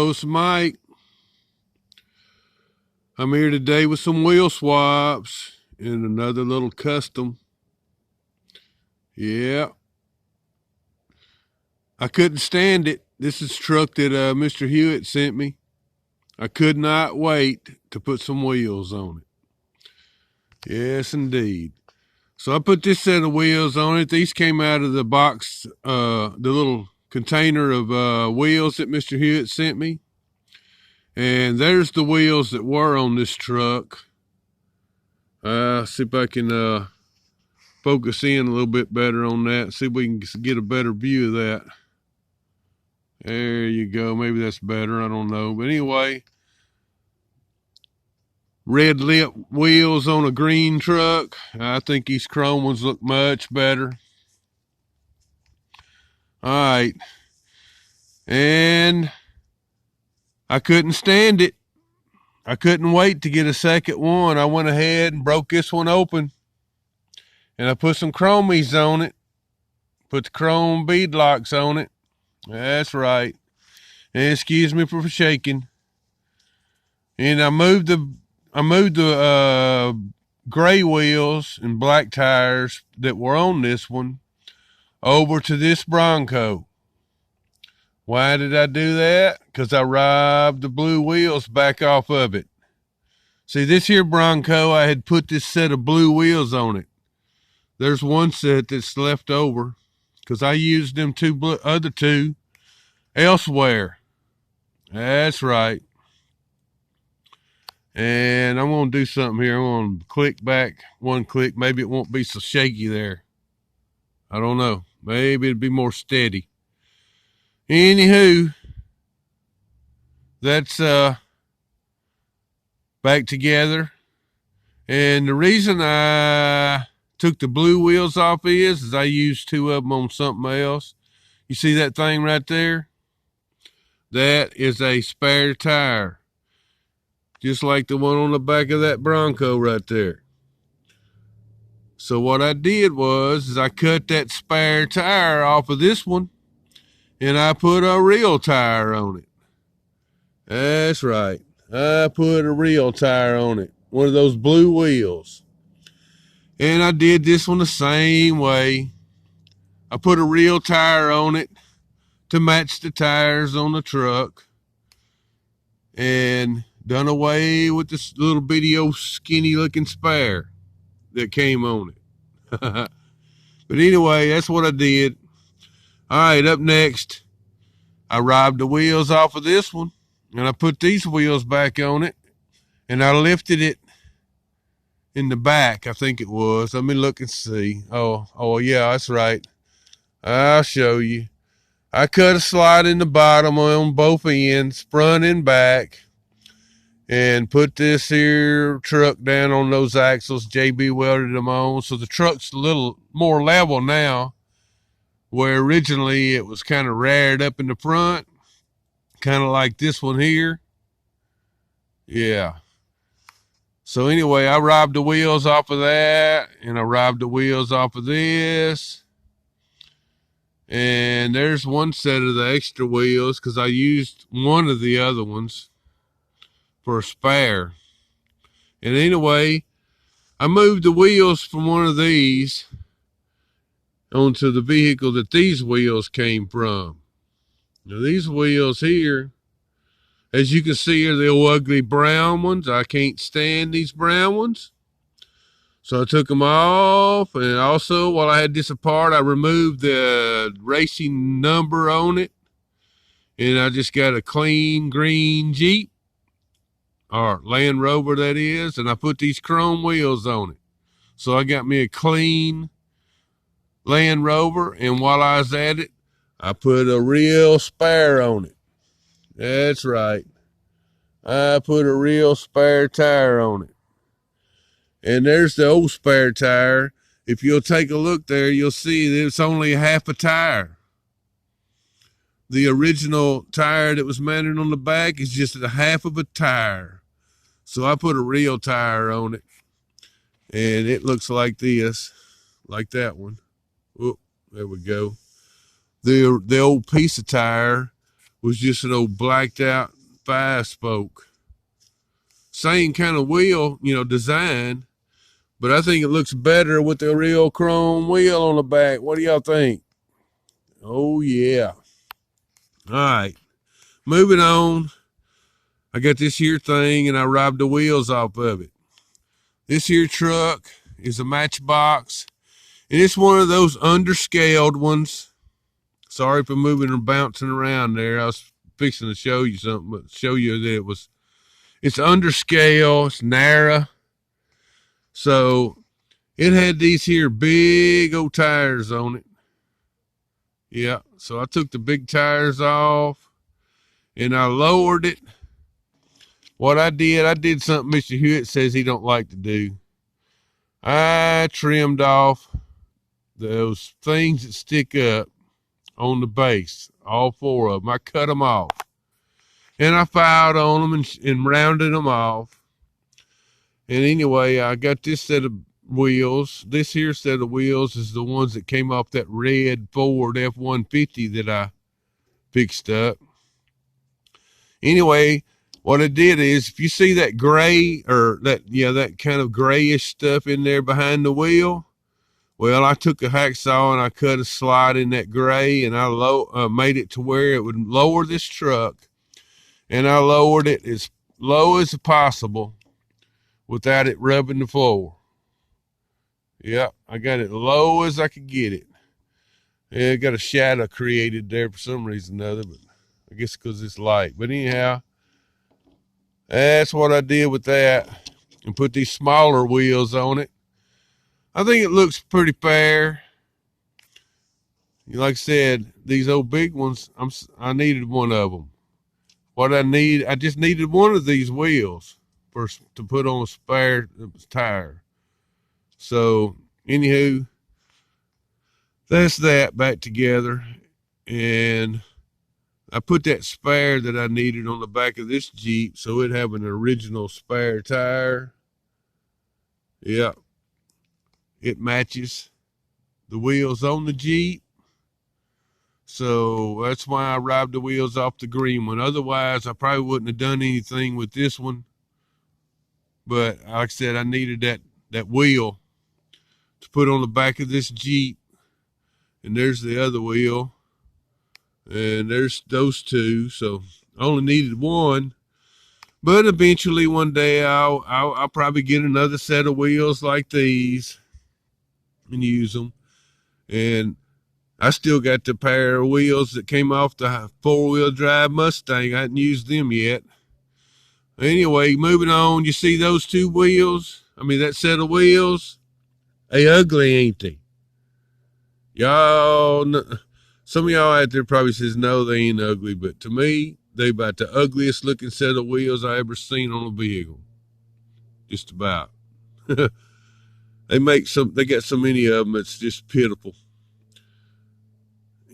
Hello, it's Mike. I'm here today with some wheel swaps and another little custom. Yeah, I couldn't stand it. This is a truck that Mr. Hewitt sent me. I could not wait to put some wheels on it. Yes, indeed. So I put this set of wheels on it. These came out of the box, the little container of wheels that Mr. Hewitt sent me. And there's the wheels that were on this truck. See if I can focus in a little bit better on that. See if we can get a better view of that. There you go. Maybe that's better. I don't know. But anyway, red lip wheels on a green truck. I think these chrome ones look much better. All right. And I couldn't stand it. I couldn't wait to get a second one. I went ahead and broke this one open. And I put some chromies on it. Put the chrome bead locks on it. That's right. And excuse me for shaking. And I moved the gray wheels and black tires that were on this one over to this Bronco. Why did I do that? Because I robbed the blue wheels back off of it. See, this here Bronco, I had put this set of blue wheels on it. There's one set that's left over because I used them other two elsewhere. That's right. And I'm going to do something here. I'm going to click back one click. Maybe it won't be so shaky there. I don't know. Maybe it'll be more steady. Anywho, that's back together. And the reason I took the blue wheels off is I used two of them on something else. You see that thing right there? That is a spare tire. Just like the one on the back of that Bronco right there. So what I did was I cut that spare tire off of this one and I put a real tire on it. That's right. I put a real tire on it. One of those blue wheels. And I did this one the same way. I put a real tire on it to match the tires on the truck. And done away with this little bitty old skinny looking spare that came on it. But anyway, that's what I did. All right, up next, I robbed the wheels off of this one, and I put these wheels back on it, and I lifted it in the back, I think it was. Let me look and see. Oh, yeah, that's right. I'll show you. I cut a slide in the bottom on both ends, front and back, and put this here truck down on those axles. JB welded them on, so the truck's a little more level now, where originally it was kind of reared up in the front, kind of like this one here. Yeah. So anyway, I robbed the wheels off of that, and I robbed the wheels off of this. And there's one set of the extra wheels because I used one of the other ones for a spare. And anyway, I moved the wheels from one of these onto the vehicle that these wheels came from. Now these wheels here, as you can see, are the old ugly brown ones. I can't stand these brown ones. So I took them off, and also while I had this apart, I removed the racing number on it. And I just got a clean green Jeep, or Land Rover that is, and I put these chrome wheels on it. So I got me a clean Land Rover, and while I was at it, I put a real spare on it. That's right. I put a real spare tire on it. And there's the old spare tire. If you'll take a look there, you'll see that it's only half a tire. The original tire that was mounted on the back is just a half of a tire. So I put a real tire on it. And it looks like this, like that one. Oh, there we go. The old piece of tire was just an old blacked out 5-spoke. Same kind of wheel, design, but I think it looks better with the real chrome wheel on the back. What do y'all think? Oh, yeah. All right. Moving on. I got this here thing, and I robbed the wheels off of it. This here truck is a Matchbox, and it's one of those underscaled ones. Sorry for moving and bouncing around there. I was fixing to show you something, but show you that it's underscale, it's narrow. So it had these here big old tires on it. Yeah, so I took the big tires off and I lowered it. What I did something Mr. Hewitt says he don't like to do. I trimmed off those things that stick up on the base, all 4 of them. I cut them off. And I filed on them and rounded them off. And anyway, I got this set of wheels. This here set of wheels is the ones that came off that red Ford F-150 that I fixed up. Anyway, what I did is, if you see that gray or that kind of grayish stuff in there behind the wheel, well, I took a hacksaw and I cut a slide in that gray, and I made it to where it would lower this truck, and I lowered it as low as possible without it rubbing the floor. Yep, I got it low as I could get it. Yeah, I got a shadow created there for some reason or other, but I guess because it's light. But anyhow, that's what I did with that, and put these smaller wheels on it. I think it looks pretty fair. Like I said, these old big ones, I needed one of them. I just needed one of these wheels to put on a spare tire. So, anywho, that's that back together. And I put that spare that I needed on the back of this Jeep so it'd have an original spare tire. Yeah, it matches the wheels on the Jeep. So that's why I robbed the wheels off the green one. Otherwise, I probably wouldn't have done anything with this one. But like I said, I needed that wheel to put on the back of this Jeep. And there's the other wheel. And there's those 2. So I only needed one. But eventually one day I'll probably get another set of wheels like these and use them. And I still got the pair of wheels that came off the 4-wheel drive Mustang. I hadn't used them yet. Anyway, moving on. You see those 2 wheels? That set of wheels? They ugly, ain't they? Y'all, some of y'all out there probably says, no, they ain't ugly. But to me, they about the ugliest looking set of wheels I ever seen on a vehicle. Just about. They got so many of them, it's just pitiful.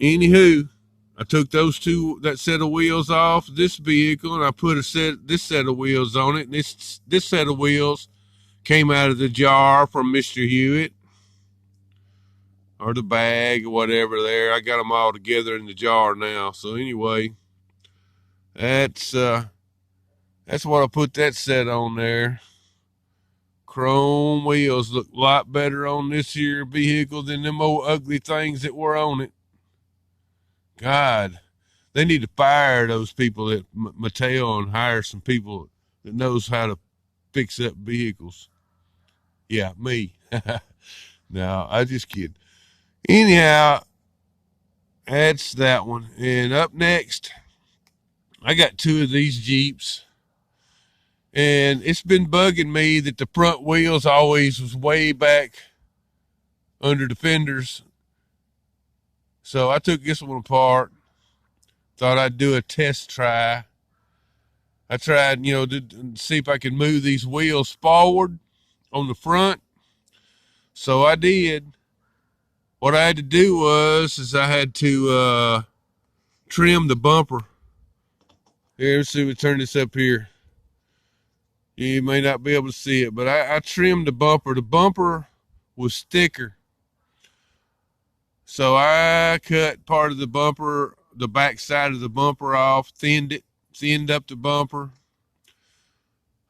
Anywho, I took that set of wheels off this vehicle, and I put this set of wheels on it. And this set of wheels came out of the jar from Mr. Hewitt, or the bag or whatever there. I got them all together in the jar now. So anyway, that's what I put that set on there. Chrome wheels look a lot better on this here vehicle than them old ugly things that were on it. God, they need to fire those people at Mattel and hire some people that knows how to fix up vehicles. Yeah, me. No, I just kidding. Anyhow, that's that one. And up next, I got 2 of these Jeeps. And it's been bugging me that the front wheels always was way back under the fenders. So I took this one apart. Thought I'd do a test try. I tried, to see if I could move these wheels forward on the front. So I did. What I had to do is I had to trim the bumper. Here, let's see if we turn this up here. You may not be able to see it, but I trimmed the bumper. The bumper was thicker. So I cut part of the bumper the back side of the bumper off, thinned up the bumper.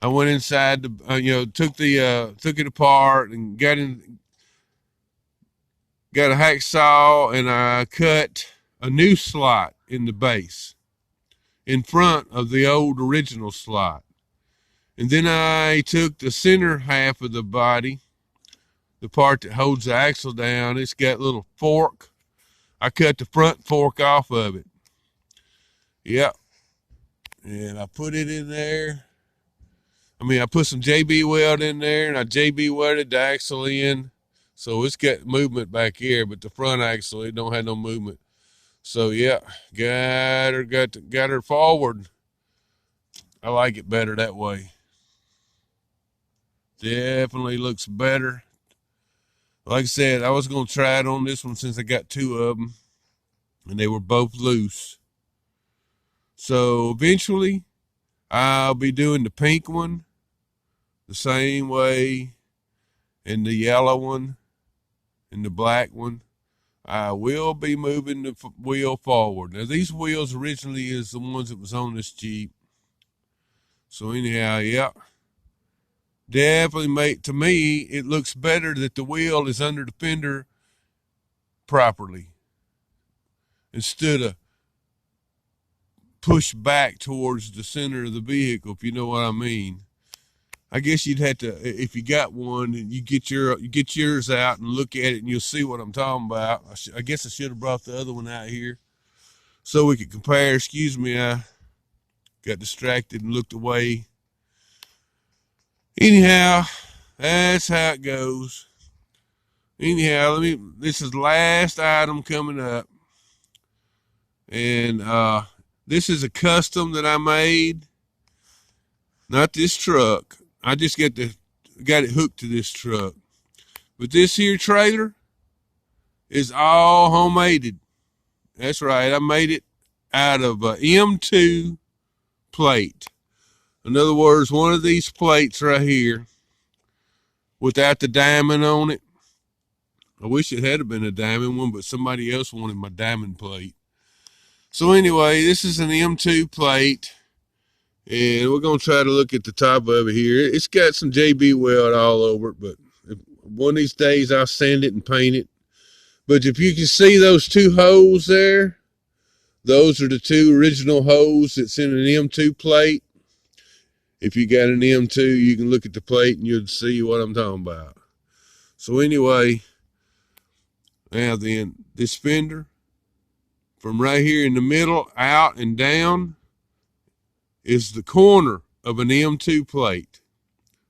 I went inside took it apart and got a hacksaw, and I cut a new slot in the base in front of the old original slot. And then I took the center half of the body, the part that holds the axle down. It's got a little fork. I cut the front fork off of it. Yep. And I put it in there. I put some JB weld in there, and I JB welded the axle in. So it's got movement back here, but the front axle, it don't have no movement. So yeah, got her forward. I like it better that way. Definitely looks better. Like I said, I was going to try it on this one since I got two of them, and they were both loose. So eventually, I'll be doing the pink one the same way, and the yellow one, and the black one. I will be moving the wheel forward. Now, these wheels originally is the ones that was on this Jeep. So anyhow, yeah. Definitely to me, it looks better that the wheel is under the fender properly instead of pushed back towards the center of the vehicle, if you know what I mean. I guess you'd have to, if you got one, you get yours out and look at it, and you'll see what I'm talking about. I guess I should have brought the other one out here so we could compare. Excuse me, I got distracted and looked away. Anyhow, that's how it goes. Anyhow, this is the last item coming up. And this is a custom that I made. Not this truck. I just got it hooked to this truck. But this here trailer is all homemade. That's right. I made it out of a M2 plate. In other words, one of these plates right here without the diamond on it. I wish it had been a diamond one, but somebody else wanted my diamond plate. So anyway, this is an M2 plate, and we're going to try to look at the top of it here. It's got some JB weld all over it, but one of these days I'll sand it and paint it. But if you can see those two holes there, those are the two original holes that's in an M2 plate. If you got an M2, you can look at the plate and you'll see what I'm talking about. So anyway, now then, this fender, from right here in the middle, out and down, is the corner of an M2 plate.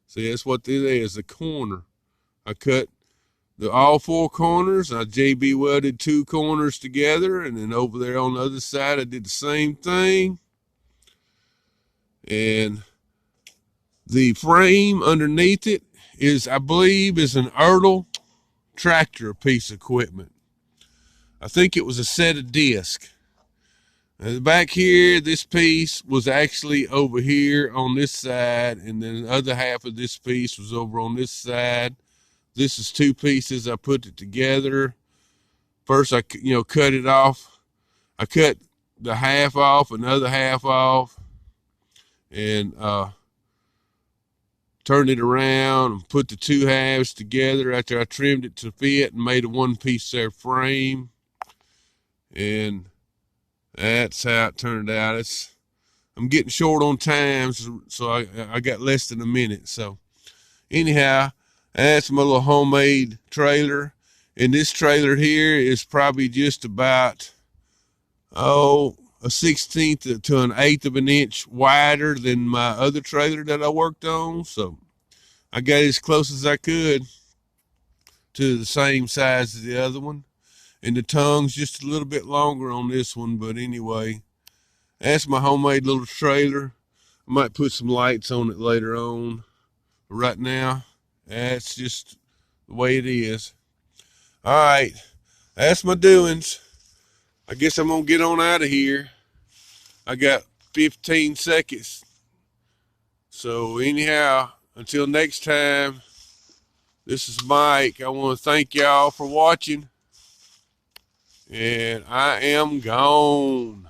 See, that's what this is, the corner. I cut all four corners. I JB welded two corners together, and then over there on the other side, I did the same thing. And the frame underneath it is, I believe, is an Ertl tractor piece of equipment. I think it was a set of discs. Back here, this piece was actually over here on this side, and then the other half of this piece was over on this side. This is two pieces. I put it together. First, I cut it off. I cut the half off, another half off, and turned it around and put the two halves together after I trimmed it to fit and made a one-piece there frame. And that's how it turned out. I'm getting short on time, so I got less than a minute. So anyhow, that's my little homemade trailer. And this trailer here is probably just about, a 1/16 to an 1/8 of an inch wider than my other trailer that I worked on. So I got as close as I could to the same size as the other one. And the tongue's just a little bit longer on this one. But anyway, that's my homemade little trailer. I might put some lights on it later on. But right now, that's just the way it is. All right, that's my doings. I guess I'm going to get on out of here. I got 15 seconds. So anyhow, until next time, this is Mike. I want to thank y'all for watching. And I am gone.